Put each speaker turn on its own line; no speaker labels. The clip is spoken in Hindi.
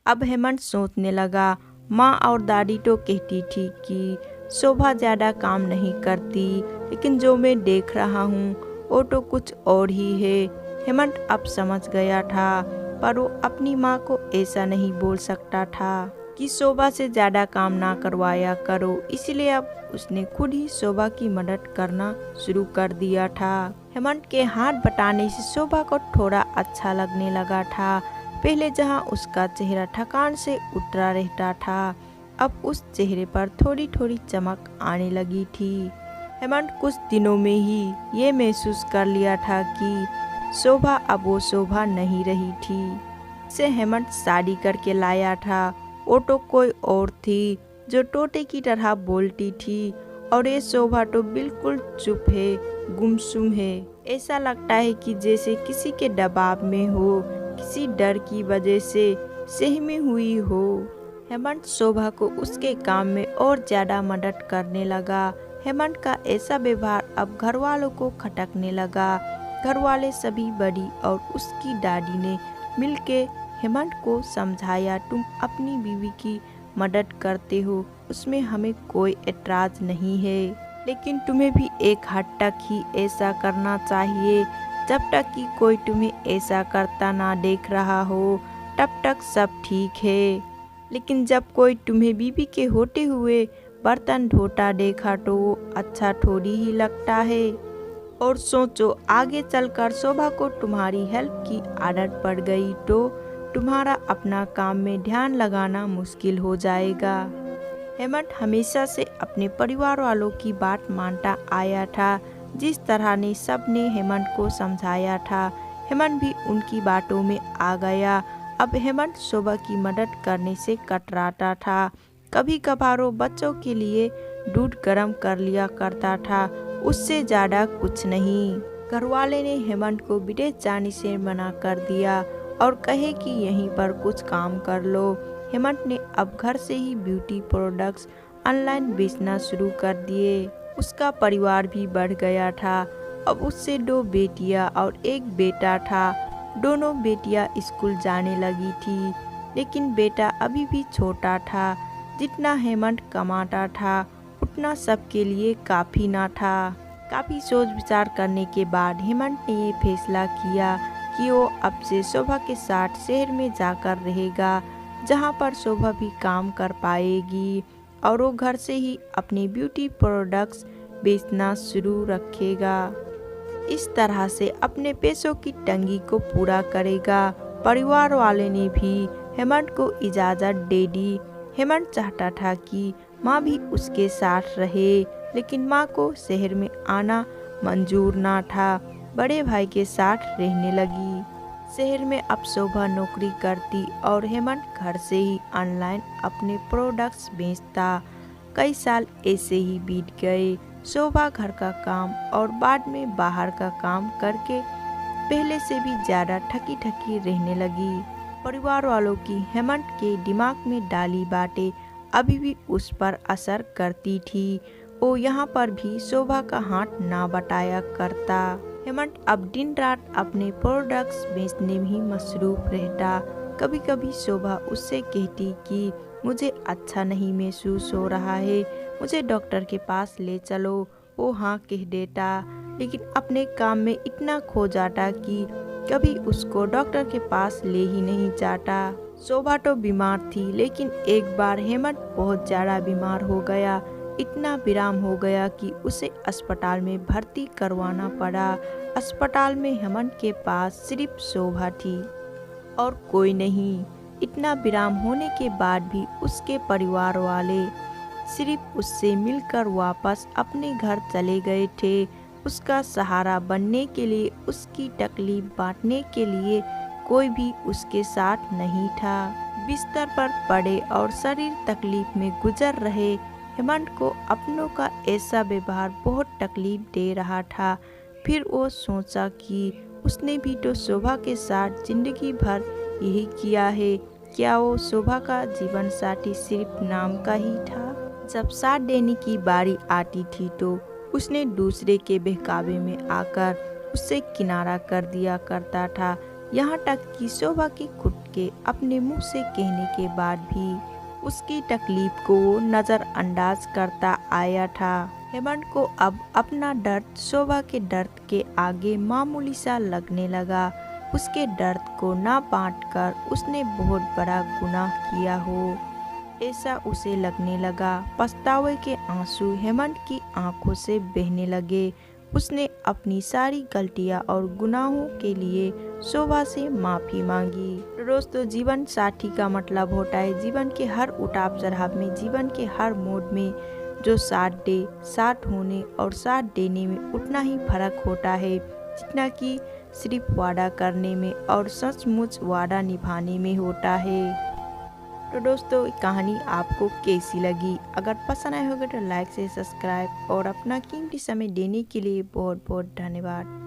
अब हेमंत सोचने लगा, माँ और दादी तो कहती थी कि शोभा ज़्यादा काम नहीं करती, लेकिन जो मैं देख रहा हूँ वो तो कुछ और ही है। हेमंत अब समझ गया था, पर वो अपनी माँ को ऐसा नहीं बोल सकता था कि शोभा से ज़्यादा काम ना करवाया करो। इसलिए अब उसने खुद ही शोभा की मदद करना शुरू कर दिया था। हेमंत के हाथ बटाने से शोभा को थोड़ा अच्छा लगने लगा था। पहले जहाँ उसका चेहरा थकान से उतरा रहता था, अब उस चेहरे पर थोड़ी थोड़ी चमक आने लगी थी। हेमंत कुछ दिनों में ही ये महसूस कर लिया था कि शोभा अब वो शोभा नहीं रही थी। से हेमंत शादी करके लाया था, वो तो कोई और थी जो तोते की तरह बोलती थी, और ये शोभा तो बिल्कुल चुप है, गुमसुम है। ऐसा लगता है कि जैसे किसी के दबाव में हो, किसी डर की वजह से सहमी हुई हो। हेमंत शोभा को उसके काम में और ज्यादा मदद करने लगा। हेमंत का ऐसा व्यवहार अब घर वालों को खटकने लगा। घर वाले सभी बड़ी और उसकी दादी ने मिलके हेमंत को समझाया, तुम अपनी बीवी की मदद करते हो, उसमें हमें कोई एतराज नहीं है, लेकिन तुम्हें भी एक हद तक ही ऐसा करना चाहिए। जब तक कि कोई तुम्हें ऐसा करता ना देख रहा हो, तब तक सब ठीक है, लेकिन जब कोई तुम्हें बीवी के होते हुए बर्तन धोता देखा तो वो अच्छा थोड़ी ही लगता है। और सोचो, आगे चलकर शोभा को तुम्हारी हेल्प की आदत पड़ गई तो तुम्हारा अपना काम में ध्यान लगाना मुश्किल हो जाएगा। हेमंत हमेशा से अपने परिवार वालों की बात मानता आया था। जिस तरह ने सब ने हेमंत को समझाया था, हेमंत भी उनकी बातों में आ गया। अब हेमंत शोभा की मदद करने से कतराता था। कभी कभार वो बच्चों के लिए दूध गर्म कर लिया करता था, उससे ज़्यादा कुछ नहीं। घरवाले ने हेमंत को विदेश जाने से मना कर दिया और कहे कि यहीं पर कुछ काम कर लो। हेमंत ने अब घर से ही ब्यूटी प्रोडक्ट्स ऑनलाइन बेचना शुरू कर दिए। उसका परिवार भी बढ़ गया था। अब उससे 2 बेटियां और 1 बेटा था। दोनों बेटियां स्कूल जाने लगी थी, लेकिन बेटा अभी भी छोटा था। जितना हेमंत कमाता था उतना सबके लिए काफ़ी ना था। काफ़ी सोच विचार करने के बाद हेमंत ने ये फैसला किया कि वो अब से शोभा के साथ शहर में जाकर रहेगा, जहाँ पर शोभा भी काम कर पाएगी और वो घर से ही अपने ब्यूटी प्रोडक्ट्स बेचना शुरू रखेगा। इस तरह से अपने पैसों की तंगी को पूरा करेगा। परिवार वाले ने भी हेमंत को इजाज़त दे दी। हेमंत चाहता था कि माँ भी उसके साथ रहे, लेकिन माँ को शहर में आना मंजूर ना था। बड़े भाई के साथ रहने लगी। शहर में अब शोभा नौकरी करती और हेमंत घर से ही ऑनलाइन अपने प्रोडक्ट्स बेचता। कई साल ऐसे ही बीत गए। शोभा घर का काम और बाद में बाहर का काम करके पहले से भी ज़्यादा थकी थकी रहने लगी। परिवार वालों की हेमंत के दिमाग में डाली बातें अभी भी उस पर असर करती थी। वो यहाँ पर भी शोभा का हाथ ना बटाया करता। हेमंत अब दिन रात अपने प्रोडक्ट्स बेचने में ही मसरूफ रहता। कभी कभी शोभा उससे कहती कि मुझे अच्छा नहीं महसूस हो रहा है, मुझे डॉक्टर के पास ले चलो। वो हाँ कह देता, लेकिन अपने काम में इतना खो जाता कि कभी उसको डॉक्टर के पास ले ही नहीं जाता। शोभा तो बीमार थी, लेकिन एक बार हेमंत बहुत ज़्यादा बीमार हो गया। इतना विराम हो गया कि उसे अस्पताल में भर्ती करवाना पड़ा। अस्पताल में हेमंत के पास सिर्फ शोभा थी और कोई नहीं। इतना विराम होने के बाद भी उसके परिवार वाले सिर्फ उससे मिलकर वापस अपने घर चले गए थे। उसका सहारा बनने के लिए, उसकी तकलीफ बांटने के लिए कोई भी उसके साथ नहीं था। बिस्तर पर पड़े और शरीर तकलीफ में गुजर रहे हेमंत को अपनों का ऐसा व्यवहार बहुत तकलीफ दे रहा था। फिर वो सोचा कि उसने भी तो शोभा के साथ जिंदगी भर यही किया है। क्या वो शोभा का जीवन साथी सिर्फ नाम का ही था? जब साथ देने की बारी आती थी तो उसने दूसरे के बहकावे में आकर उससे किनारा कर दिया करता था। यहाँ तक कि शोभा की खुद करके अपने मुंह से कहने के बाद भी उसकी तकलीफ को वो नज़रअंदाज करता आया था। हेमंत को अब अपना दर्द शोभा के दर्द के आगे मामूली सा लगने लगा। उसके दर्द को ना बांटकर उसने बहुत बड़ा गुनाह किया हो, ऐसा उसे लगने लगा। पछतावे के आंसू हेमंत की आंखों से बहने लगे। उसने अपनी सारी गलतियां और गुनाहों के लिए शोभा से माफ़ी मांगी। तो दोस्तों, जीवन साथी का मतलब होता है जीवन के हर उतार चढ़ाव में, जीवन के हर मोड़ में जो साथ दे। साथ होने और साथ देने में उतना ही फर्क होता है जितना कि सिर्फ वादा करने में और सचमुच वादा निभाने में होता है। तो दोस्तों, कहानी आपको कैसी लगी? अगर पसंद आए होगा तो लाइक से सब्सक्राइब और अपना कीमती समय देने के लिए बहुत बहुत धन्यवाद।